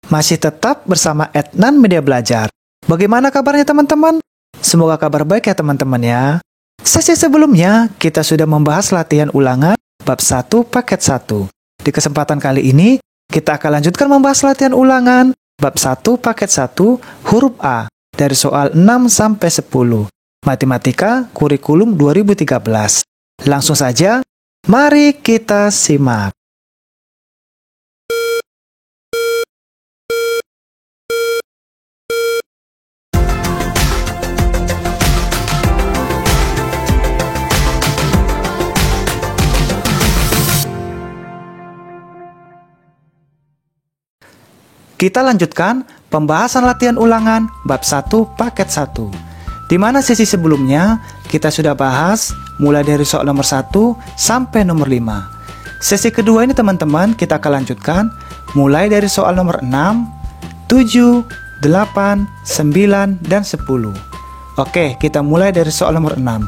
Masih tetap bersama Adnan Media Belajar. Bagaimana kabarnya teman-teman? Semoga kabar baik ya teman-teman ya. Sesi sebelumnya kita sudah membahas latihan ulangan bab 1 paket 1. Di kesempatan kali ini kita akan lanjutkan membahas latihan ulangan bab 1 paket 1 huruf A dari soal 6 sampai 10. Matematika Kurikulum 2013. Langsung saja, mari kita simak. Kita lanjutkan pembahasan latihan ulangan bab 1 paket 1. Di mana sesi sebelumnya kita sudah bahas mulai dari soal nomor 1 sampai nomor 5. Sesi kedua ini teman-teman kita akan lanjutkan mulai dari soal nomor 6, 7, 8, 9, dan 10. Oke, kita mulai dari soal nomor 6.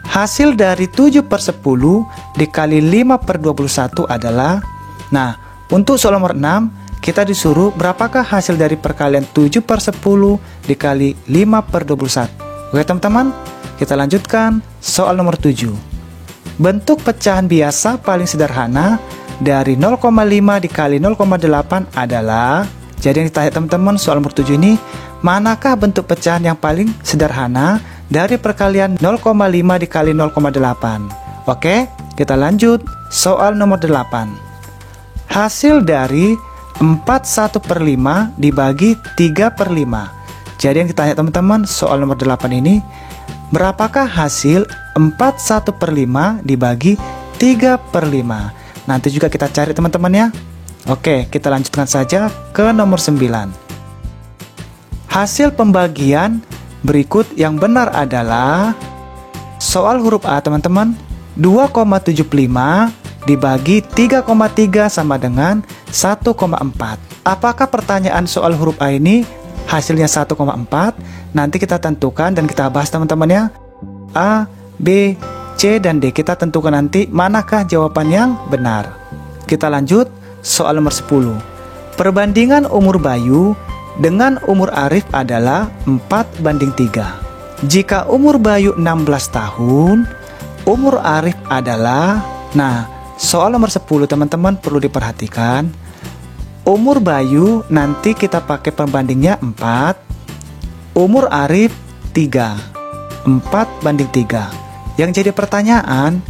Hasil dari 7/10 dikali 5/21 adalah, nah untuk soal nomor 6 kita disuruh berapakah hasil dari perkalian 7/10 dikali 5/21. Oke teman-teman, kita lanjutkan soal nomor 7. Bentuk pecahan biasa paling sederhana dari 0,5 dikali 0,8 adalah, jadi yang ditanya teman-teman soal nomor 7 ini, manakah bentuk pecahan yang paling sederhana dari perkalian 0,5 dikali 0,8. Oke, kita lanjut soal nomor 8. Hasil dari 4/1/5 dibagi 3/5. Jadi yang ditanya teman-teman soal nomor 8 ini, berapakah hasil 4/1/5 dibagi 3/5? Nanti juga kita cari teman-teman ya. Oke, kita lanjutkan saja ke nomor 9. Hasil pembagian berikut yang benar adalah, soal huruf A teman-teman, 2,75 dibagi 3,3 sama dengan 1,4. Apakah pertanyaan soal huruf A ini hasilnya 1,4? Nanti kita tentukan dan kita bahas teman-teman ya. A, B, C, dan D. Kita tentukan nanti manakah jawaban yang benar. Kita lanjut soal nomor 10. Perbandingan umur Bayu dengan umur Arif adalah 4:3. Jika umur Bayu 16 tahun, umur Arif adalah, nah soal nomor 10 teman-teman perlu diperhatikan. Umur Bayu nanti kita pakai pembandingnya 4. Umur Arif 3. 4:3. Yang jadi pertanyaan,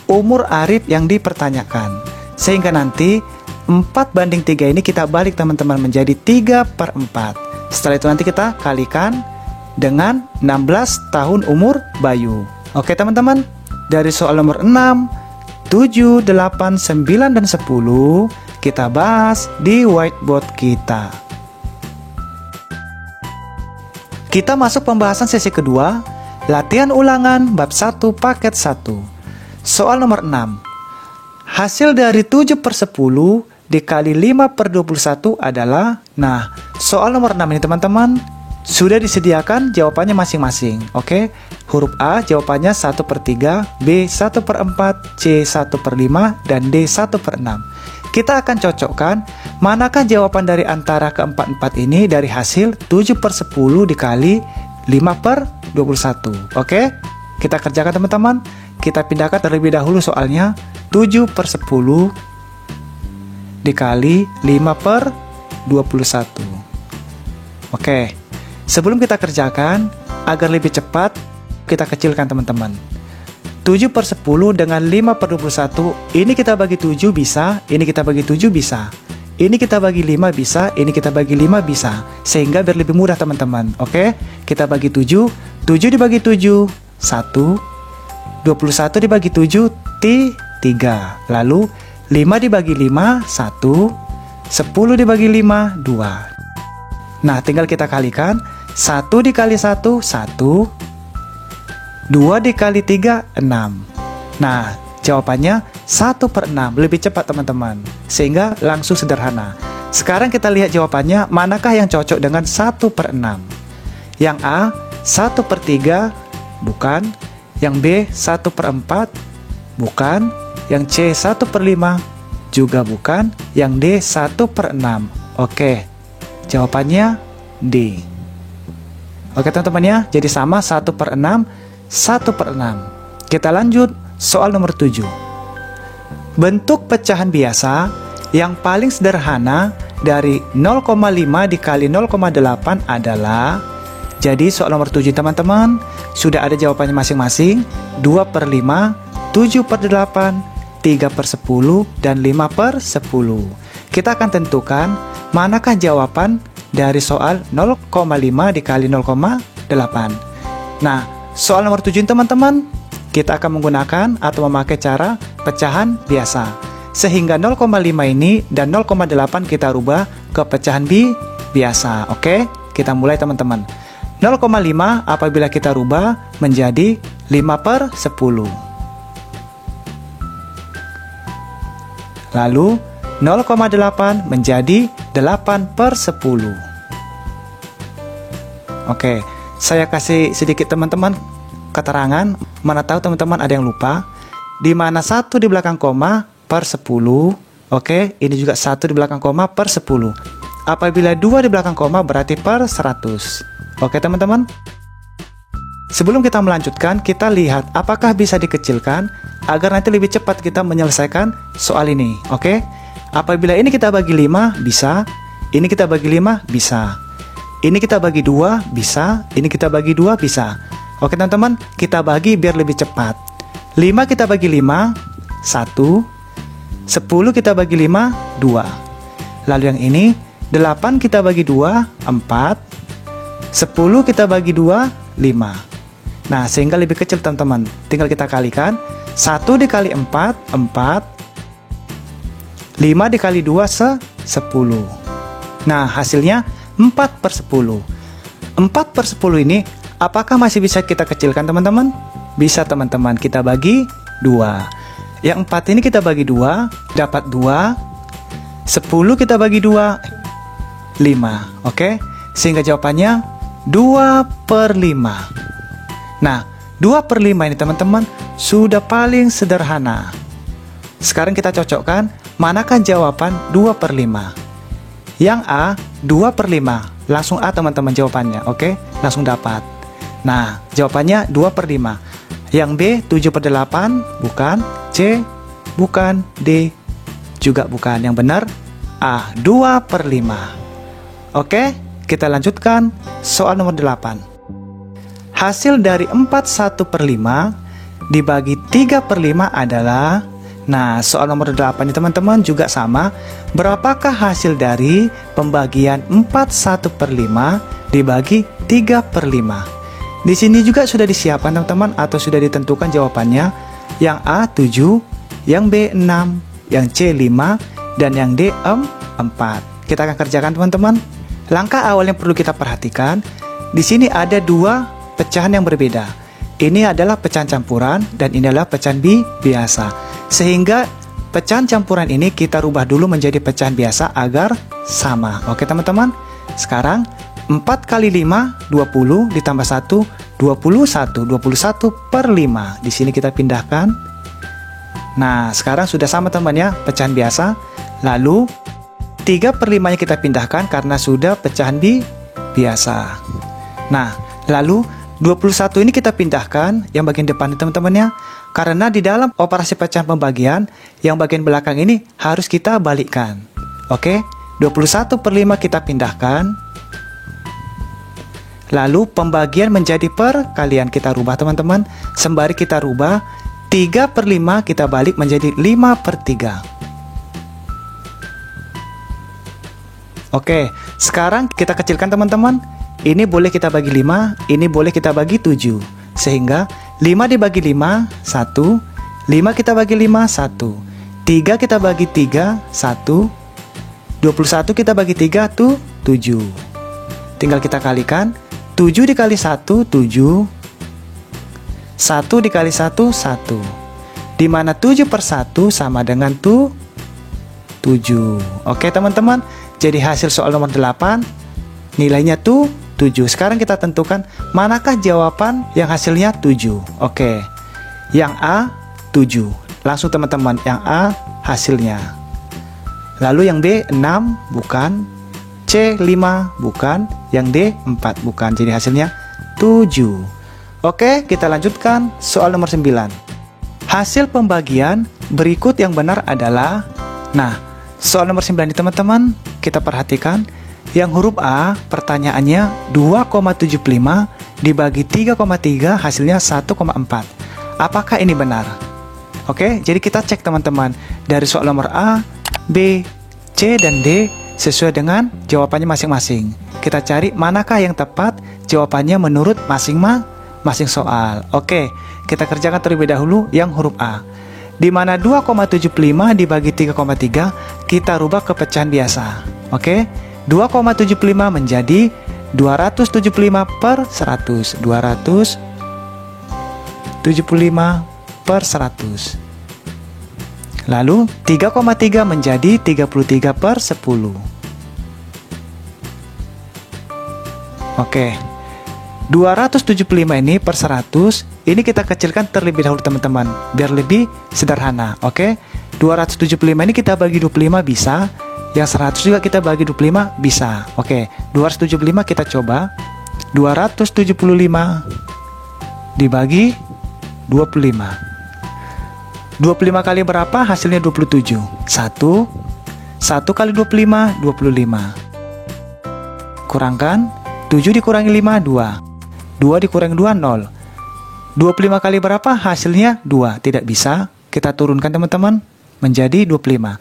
umur Arif yang dipertanyakan. Sehingga nanti 4:3 ini kita balik teman-teman menjadi 3/4. Setelah itu nanti kita kalikan dengan 16 tahun umur Bayu. Oke teman-teman, dari soal nomor 6, 7, 8, 9, dan 10 kita bahas di whiteboard kita. Kita masuk pembahasan sesi kedua, latihan ulangan bab 1 paket 1. Soal nomor 6. Hasil dari 7/10 dikali 5/21 adalah, nah soal nomor 6 ini teman-teman sudah disediakan jawabannya masing-masing. Oke, huruf A jawabannya 1/3, B 1/4, C 1/5, dan D 1/6. Kita akan cocokkan manakah jawaban dari antara keempat-empat ini dari hasil 7/10 dikali 5/21. Oke, kita kerjakan teman-teman. Kita pindahkan terlebih dahulu soalnya. 7/10 dikali 5/21. Oke, sebelum kita kerjakan, agar lebih cepat, kita kecilkan teman-teman. 7/10 dengan 5/21, ini kita bagi 7 bisa, ini kita bagi 7 bisa, ini kita bagi 5 bisa, ini kita bagi 5 bisa, sehingga biar lebih mudah teman-teman. Oke, kita bagi 7, 7 dibagi 7, 1, 21 dibagi 7, 3, lalu 5 dibagi 5, 1, 10 dibagi 5, 2. Nah, tinggal kita kalikan. 1 dikali 1, 1. 2 dikali 3, 6. Nah, jawabannya 1/6. Lebih cepat teman-teman, sehingga langsung sederhana. Sekarang kita lihat jawabannya, manakah yang cocok dengan 1/6. Yang A 1/3, bukan. Yang B 1/4, bukan. Yang C 1/5, juga bukan. Yang D 1/6. Oke, jawabannya D. Oke teman-teman ya, jadi sama 1/6, 1/6. Kita lanjut soal nomor 7. Bentuk pecahan biasa yang paling sederhana dari 0,5 dikali 0,8 adalah. Jadi soal nomor 7 teman-teman, sudah ada jawabannya masing-masing. 2/5, 7/8, 3/10, dan 5/10. Kita akan tentukan manakah jawaban dari soal 0,5 dikali 0,8. Nah, soal nomor 7 teman-teman, kita akan menggunakan atau memakai cara pecahan biasa. Sehingga 0,5 ini dan 0,8 kita rubah ke pecahan biasa. Oke, kita mulai teman-teman. 0,5 apabila kita rubah menjadi 5/10. Lalu 0,8 menjadi 8/10. Oke, saya kasih sedikit teman-teman keterangan, mana tahu teman-teman ada yang lupa. Di mana 1 di belakang koma per 10. Oke, ini juga 1 di belakang koma per 10. Apabila 2 di belakang koma berarti per 100. Oke teman-teman. Sebelum kita melanjutkan, kita lihat apakah bisa dikecilkan agar nanti lebih cepat kita menyelesaikan soal ini. Oke, apabila ini kita bagi 5 bisa, ini kita bagi 5 bisa, ini kita bagi 2 bisa, ini kita bagi 2 bisa. Oke teman-teman, kita bagi biar lebih cepat. 5 kita bagi 5, 1. 10 kita bagi 5, 2. Lalu yang ini 8 kita bagi 2, 4. 10 kita bagi 2, 5. Nah, sehingga lebih kecil teman-teman. Tinggal kita kalikan. 1 dikali 4, 4. 5 dikali 2, 10. Nah, hasilnya 4/10. 4/10 ini apakah masih bisa kita kecilkan teman-teman? Bisa teman-teman, kita bagi 2. Yang 4 ini kita bagi 2, dapat 2. 10 kita bagi 2, 5. Oke, sehingga jawabannya 2/5. Nah, 2/5 ini teman-teman sudah paling sederhana. Sekarang kita cocokkan manakah jawaban 2/5. Yang A 2/5. Langsung A teman-teman jawabannya. Oke, langsung dapat. Nah, jawabannya 2/5. Yang B 7/8 bukan, C bukan, D juga bukan. Yang benar A 2/5. Oke, kita lanjutkan soal nomor 8. Hasil dari 4/1/5 dibagi 3/5 adalah. Nah, soal nomor 8 ini teman-teman juga sama. Berapakah hasil dari pembagian 4/1/5 dibagi 3/5? Di sini juga sudah disiapkan teman-teman atau sudah ditentukan jawabannya. Yang A 7, yang B 6, yang C 5, dan yang D 4. Kita akan kerjakan teman-teman. Langkah awal yang perlu kita perhatikan, di sini ada 2 pecahan yang berbeda. Ini adalah pecahan campuran dan ini adalah pecahan biasa. Sehingga pecahan campuran ini kita rubah dulu menjadi pecahan biasa agar sama. Oke teman-teman. Sekarang 4 kali 5 20 ditambah 1 21. 21/5. Di sini kita pindahkan. Nah, sekarang sudah sama teman ya, pecahan biasa. Lalu 3/5 nya kita pindahkan karena sudah pecahan biasa. Nah, lalu 21 ini kita pindahkan yang bagian depan teman-teman ya. Karena di dalam operasi pecahan pembagian, yang bagian belakang ini harus kita balikkan. Oke, 21/5 kita pindahkan. Lalu pembagian menjadi perkalian kita rubah teman-teman. Sembari kita rubah, 3/5 kita balik menjadi 5/3. Oke, sekarang kita kecilkan teman-teman. Ini boleh kita bagi 5, ini boleh kita bagi 7. Sehingga 5 dibagi 5, 1. 5 kita bagi 5, 1. 3 kita bagi 3, 1. 21 kita bagi 3, 7. Tinggal kita kalikan. 7 dikali 1, 7. 1 dikali 1, 1. Dimana 7/1 sama dengan 7. Oke teman-teman. Jadi hasil soal nomor 8 nilainya 7. Sekarang kita tentukan manakah jawaban yang hasilnya 7. Oke. Yang A 7. Langsung teman-teman, yang A hasilnya. Lalu yang B 6 bukan, C 5 bukan, yang D 4 bukan. Jadi hasilnya 7. Oke, kita lanjutkan soal nomor 9. Hasil pembagian berikut yang benar adalah, nah, soal nomor 9 ini teman-teman, kita perhatikan, yang huruf A pertanyaannya 2,75 dibagi 3,3 hasilnya 1,4. Apakah ini benar? Oke, jadi kita cek teman-teman, dari soal nomor A, B, C, dan D sesuai dengan jawabannya masing-masing. Kita cari manakah yang tepat jawabannya menurut masing-masing soal. Oke, kita kerjakan terlebih dahulu yang huruf A. Di mana 2,75 dibagi 3,3 kita rubah ke pecahan biasa. Oke, 2,75 menjadi 275 per 100. 275 per 100. Lalu 3,3 menjadi 33 per 10. Oke, 275 ini per 100, ini kita kecilkan terlebih dahulu teman-teman, biar lebih sederhana. Oke, 275 ini kita bagi 25 bisa, yang 100 juga kita bagi 25 bisa. Oke, 275 kita coba. 275 dibagi 25. 25 kali berapa? Hasilnya 27. 1 kali 25, 25. Kurangkan, 7 dikurangi 5, 2. 2 dikurangi 2, 0. 25 kali berapa? Hasilnya 2. Tidak bisa. Kita turunkan teman-teman, menjadi 25.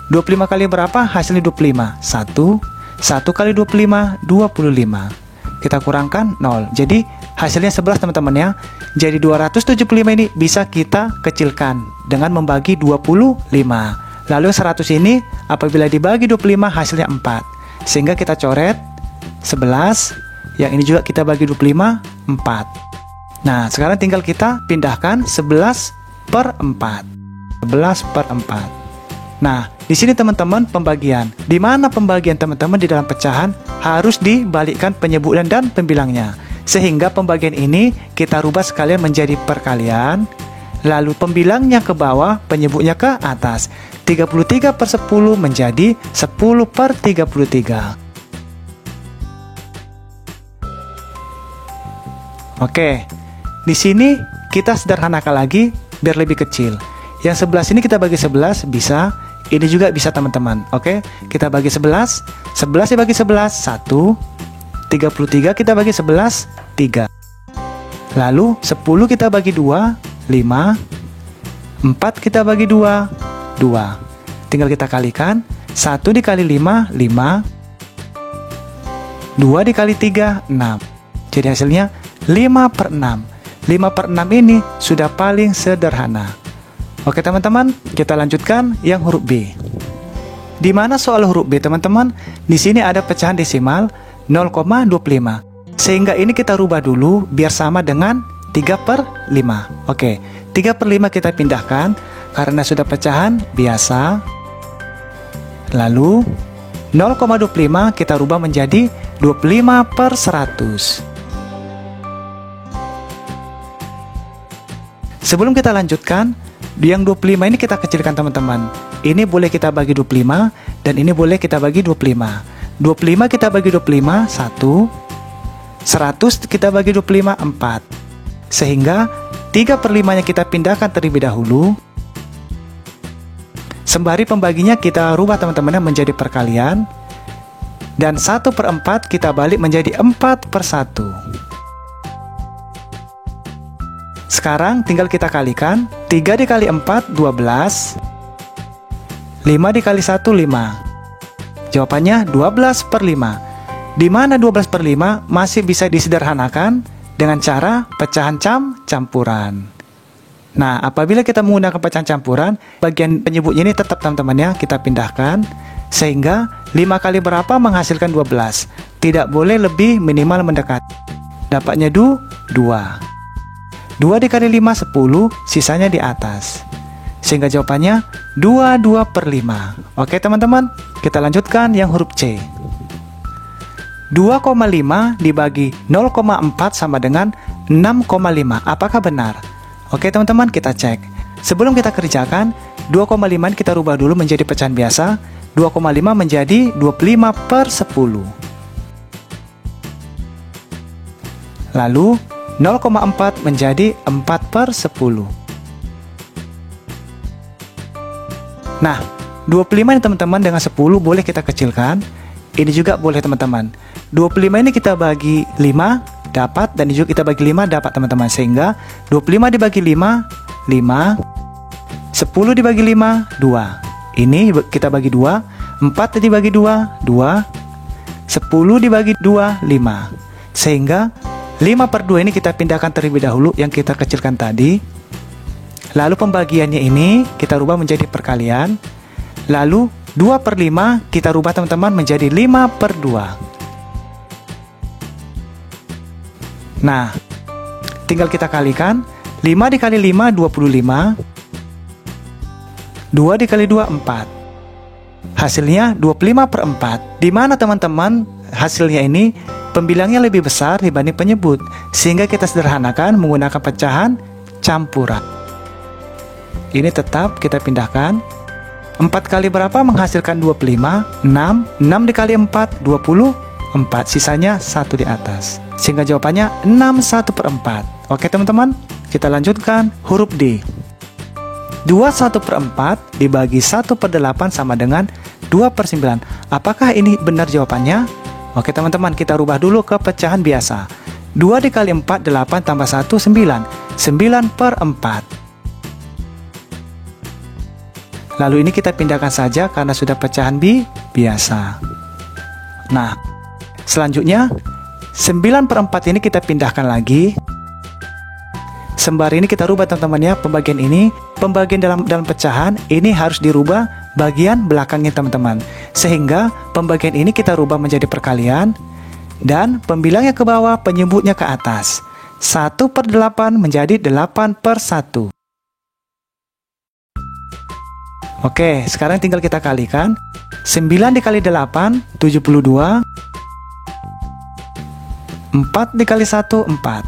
25 kali berapa? Hasilnya 25. 1 kali 25, 25. Kita kurangkan 0. Jadi hasilnya 11 teman-teman ya. Jadi 275 ini bisa kita kecilkan dengan membagi 25. Lalu 100 ini apabila dibagi 25 hasilnya 4. Sehingga kita coret 11. Yang ini juga kita bagi 25, 4. Nah, sekarang tinggal kita pindahkan 11 per 4. 11 per 4. Nah, di sini teman-teman pembagian. Di mana pembagian teman-teman di dalam pecahan harus dibalikkan penyebutan dan pembilangnya. Sehingga pembagian ini kita rubah sekalian menjadi perkalian. Lalu pembilangnya ke bawah, penyebutnya ke atas. 33 per 10 menjadi 10 per 33. Oke, di sini kita sederhanakan lagi biar lebih kecil. Yang 11 ini kita bagi 11 bisa. Ini juga bisa teman-teman. Oke, kita bagi 11. 11 dibagi 11, 1. 33 kita bagi 11, 3. Lalu 10 kita bagi 2, 5. 4 kita bagi 2, 2. Tinggal kita kalikan. 1 dikali 5, 5. 2 dikali 3, 6. Jadi hasilnya 5 per 6. 5 per 6 ini sudah paling sederhana. Oke teman-teman, kita lanjutkan yang huruf B. Di mana soal huruf B teman-teman? Di sini ada pecahan desimal 0,25. Sehingga ini kita rubah dulu biar sama dengan 3 per 5. Oke, 3 per 5 kita pindahkan karena sudah pecahan biasa. Lalu 0,25 kita rubah menjadi 25 per 100. Sebelum kita lanjutkan, yang 25 ini kita kecilkan teman-teman. Ini boleh kita bagi 25 dan ini boleh kita bagi 25. 25 kita bagi 25, 1. 100 kita bagi 25, 4. Sehingga 3 per 5 nya kita pindahkan terlebih dahulu. Sembari pembaginya kita rubah teman-teman menjadi perkalian. Dan 1 per 4 kita balik menjadi 4 per 1. Sekarang tinggal kita kalikan. 3 dikali 4, 12. 5 dikali 1, 5. Jawabannya 12 per 5. Di mana 12 per 5 masih bisa disederhanakan dengan cara pecahan campuran. Nah, apabila kita menggunakan pecahan campuran, bagian penyebutnya ini tetap teman-teman ya, kita pindahkan. Sehingga 5 kali berapa menghasilkan 12. Tidak boleh lebih, minimal mendekat. Dapatnya 2. 2 dikali 5, 10, sisanya di atas. Sehingga jawabannya 22 per 5. Oke teman-teman, kita lanjutkan yang huruf C. 2,5 dibagi 0,4 sama dengan 6,5. Apakah benar? Oke teman-teman, kita cek. Sebelum kita kerjakan, 2,5 kita rubah dulu menjadi pecahan biasa. 2,5 menjadi 25/10. Lalu 0,4 menjadi 4/10. Nah, 25 ini teman-teman dengan 10 boleh kita kecilkan. Ini juga boleh teman-teman. 25 ini kita bagi 5 dapat, dan ini juga kita bagi 5 dapat teman-teman. Sehingga 25 dibagi 5, 5. 10 dibagi 5, 2. Ini kita bagi 2. 4 dibagi 2, 2. 10 dibagi 2, 5. Sehingga 5/2 ini kita pindahkan terlebih dahulu yang kita kecilkan tadi. Lalu pembagiannya ini kita rubah menjadi perkalian. Lalu 2/5 kita rubah teman-teman menjadi 5/2. Nah, tinggal kita kalikan. 5 dikali 5, 25. 2 dikali 2, 4. Hasilnya 25/4. Di mana teman-teman hasilnya ini pembilangnya lebih besar dibanding penyebut, sehingga kita sederhanakan menggunakan pecahan campuran. Ini tetap kita pindahkan. 4 kali berapa menghasilkan 25? 6. 6 dikali 4, 24. Sisanya 1 di atas. Sehingga jawabannya 61/4. Oke teman-teman, kita lanjutkan huruf D. 21/4 dibagi 1/8 sama dengan 2/9. Apakah ini benar jawabannya? Oke teman-teman, kita rubah dulu ke pecahan biasa. 2 dikali 4, 8 tambah 1, 9. 9/4. Lalu ini kita pindahkan saja karena sudah pecahan biasa. Nah, selanjutnya 9/4 ini kita pindahkan lagi. Sembari ini kita rubah teman-teman ya, pembagian ini. Pembagian dalam pecahan ini harus dirubah bagian belakangnya teman-teman. Sehingga pembagian ini kita rubah menjadi perkalian. Dan pembilangnya ke bawah, penyebutnya ke atas. 1/8 menjadi 8/1. Oke, sekarang tinggal kita kalikan. 9 dikali 8, 72. 4 dikali 1, 4.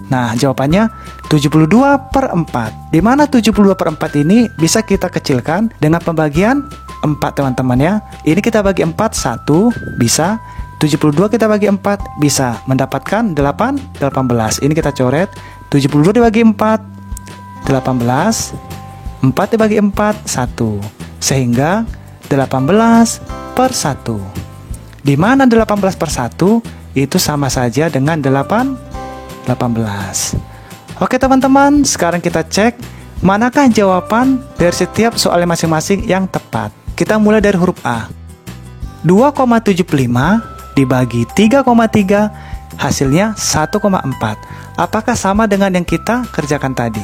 Nah, jawabannya 72/4. Di mana 72/4 ini bisa kita kecilkan dengan pembagian 4 teman-teman ya. Ini kita bagi 4, 1, bisa. 72 kita bagi 4, bisa. Mendapatkan 8, 18. Ini kita coret. 72 dibagi 4, 18. 4 dibagi 4, 1. Sehingga 18/1. Di mana 18/1 itu sama saja dengan 18. Oke teman-teman, sekarang kita cek manakah jawaban dari setiap soalnya masing-masing yang tepat. Kita mulai dari huruf A. 2,75 dibagi 3,3 hasilnya 1,4. Apakah sama dengan yang kita kerjakan tadi?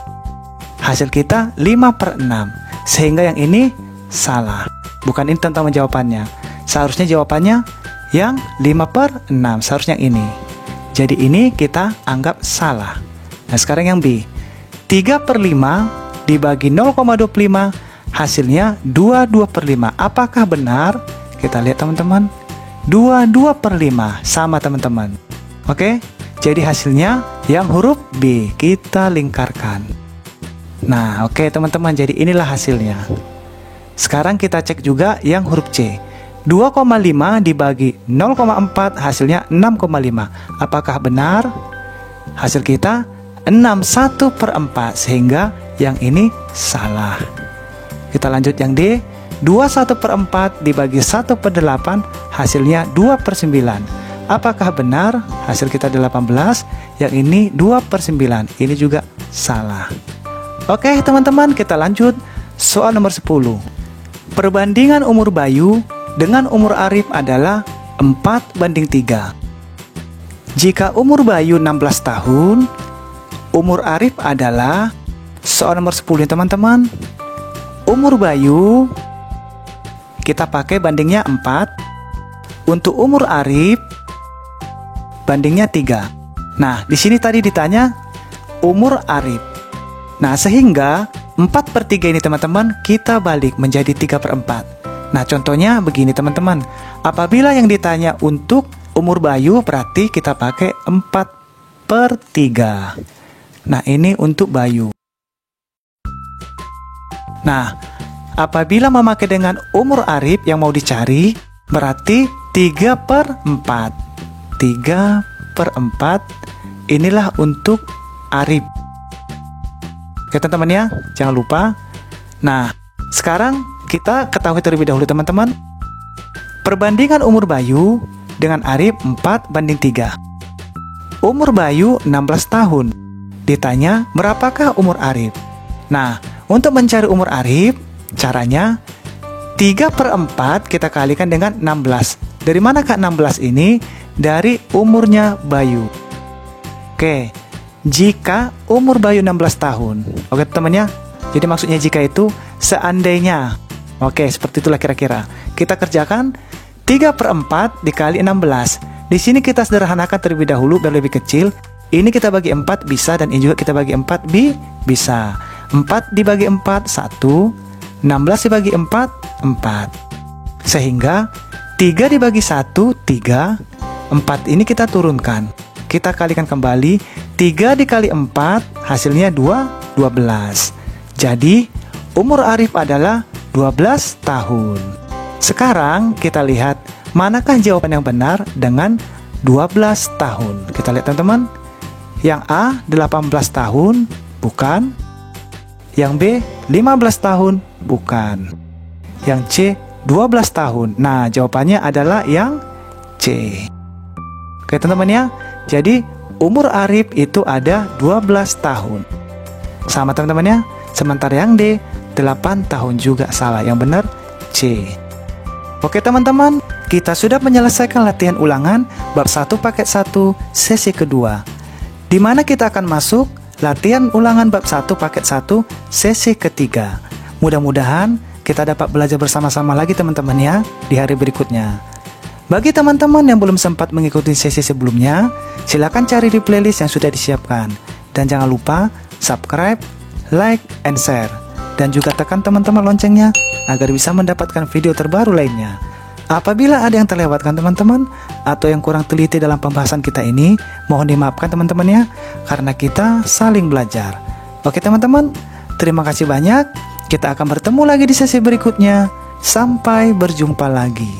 Hasil kita 5/6. Sehingga yang ini salah. Bukan ini teman-teman jawabannya. Seharusnya jawabannya yang 5/6. Seharusnya yang ini. Jadi ini kita anggap salah. Nah sekarang yang B. 3/5 dibagi 0,25 hasilnya 22/5. Apakah benar? Kita lihat teman-teman. 22/5 sama teman-teman. Oke, jadi hasilnya yang huruf B. Kita lingkarkan. Nah oke teman-teman, jadi inilah hasilnya. Sekarang kita cek juga yang huruf C. 2,5 dibagi 0,4 hasilnya 6,5. Apakah benar? Hasil kita 61/4. Sehingga yang ini salah. Kita lanjut yang D. 21/4 dibagi 1/8 hasilnya 2/9. Apakah benar? Hasil kita 18. Yang ini 2/9. Ini juga salah. Oke teman-teman, kita lanjut soal nomor 10. Perbandingan umur Bayu dengan umur Arif adalah 4:3. Jika umur Bayu 16 tahun, umur Arif adalah, soal nomor 10 teman-teman. Umur Bayu kita pakai bandingnya 4. Untuk umur Arif bandingnya 3. Nah, di sini tadi ditanya umur Arif. Nah, sehingga 4/3 ini teman-teman kita balik menjadi 3/4. Nah, contohnya begini teman-teman. Apabila yang ditanya untuk umur Bayu, berarti kita pakai 4/3. Nah, ini untuk Bayu. Nah, Apabila memakai dengan umur Arif yang mau dicari, berarti 3/4. 3/4 inilah untuk Arif. Oke teman-teman ya, jangan lupa. Nah, sekarang kita ketahui terlebih dahulu teman-teman, perbandingan umur Bayu dengan Arif 4:3. Umur Bayu 16 tahun. Ditanya, berapakah umur Arif? Nah, untuk mencari umur Arif, caranya 3/4 kita kalikan dengan 16. Dari manakah 16 ini? Dari umurnya Bayu. Oke, jika umur Bayu 16 tahun. Oke teman-teman ya. Jadi maksudnya jika itu seandainya. Oke, seperti itulah kira-kira. Kita kerjakan 3/4 dikali 16. Di sini kita sederhanakan terlebih dahulu biar lebih kecil. Ini kita bagi 4 bisa, dan ini juga kita bagi 4 bisa. 4 dibagi 4 1, 16 dibagi 4 4. Sehingga 3 dibagi 1 3, 4 ini kita turunkan. Kita kalikan kembali, 3 dikali 4 hasilnya 12. Jadi umur Arif adalah 12 tahun. Sekarang kita lihat manakah jawaban yang benar dengan 12 tahun. Kita lihat teman-teman. Yang A 18 tahun, bukan. Yang B 15 tahun, bukan. Yang C 12 tahun. Nah, jawabannya adalah yang C. Oke teman-teman ya. Jadi umur Arif itu ada 12 tahun. Sama teman-teman ya. Sementara yang D 8 tahun juga salah. Yang benar C. Oke teman-teman, kita sudah menyelesaikan latihan ulangan bab 1 paket 1 sesi kedua, di mana kita akan masuk latihan ulangan bab 1 paket 1 sesi ketiga. Mudah-mudahan kita dapat belajar bersama-sama lagi teman-teman ya di hari berikutnya. Bagi teman-teman yang belum sempat mengikuti sesi sebelumnya, silakan cari di playlist yang sudah disiapkan. Dan jangan lupa subscribe, like, and share. Dan juga tekan teman-teman loncengnya agar bisa mendapatkan video terbaru lainnya. Apabila ada yang terlewatkan teman-teman, atau yang kurang teliti dalam pembahasan kita ini, mohon dimaafkan teman-teman ya, karena kita saling belajar. Oke teman-teman, terima kasih banyak. Kita akan bertemu lagi di sesi berikutnya. Sampai berjumpa lagi.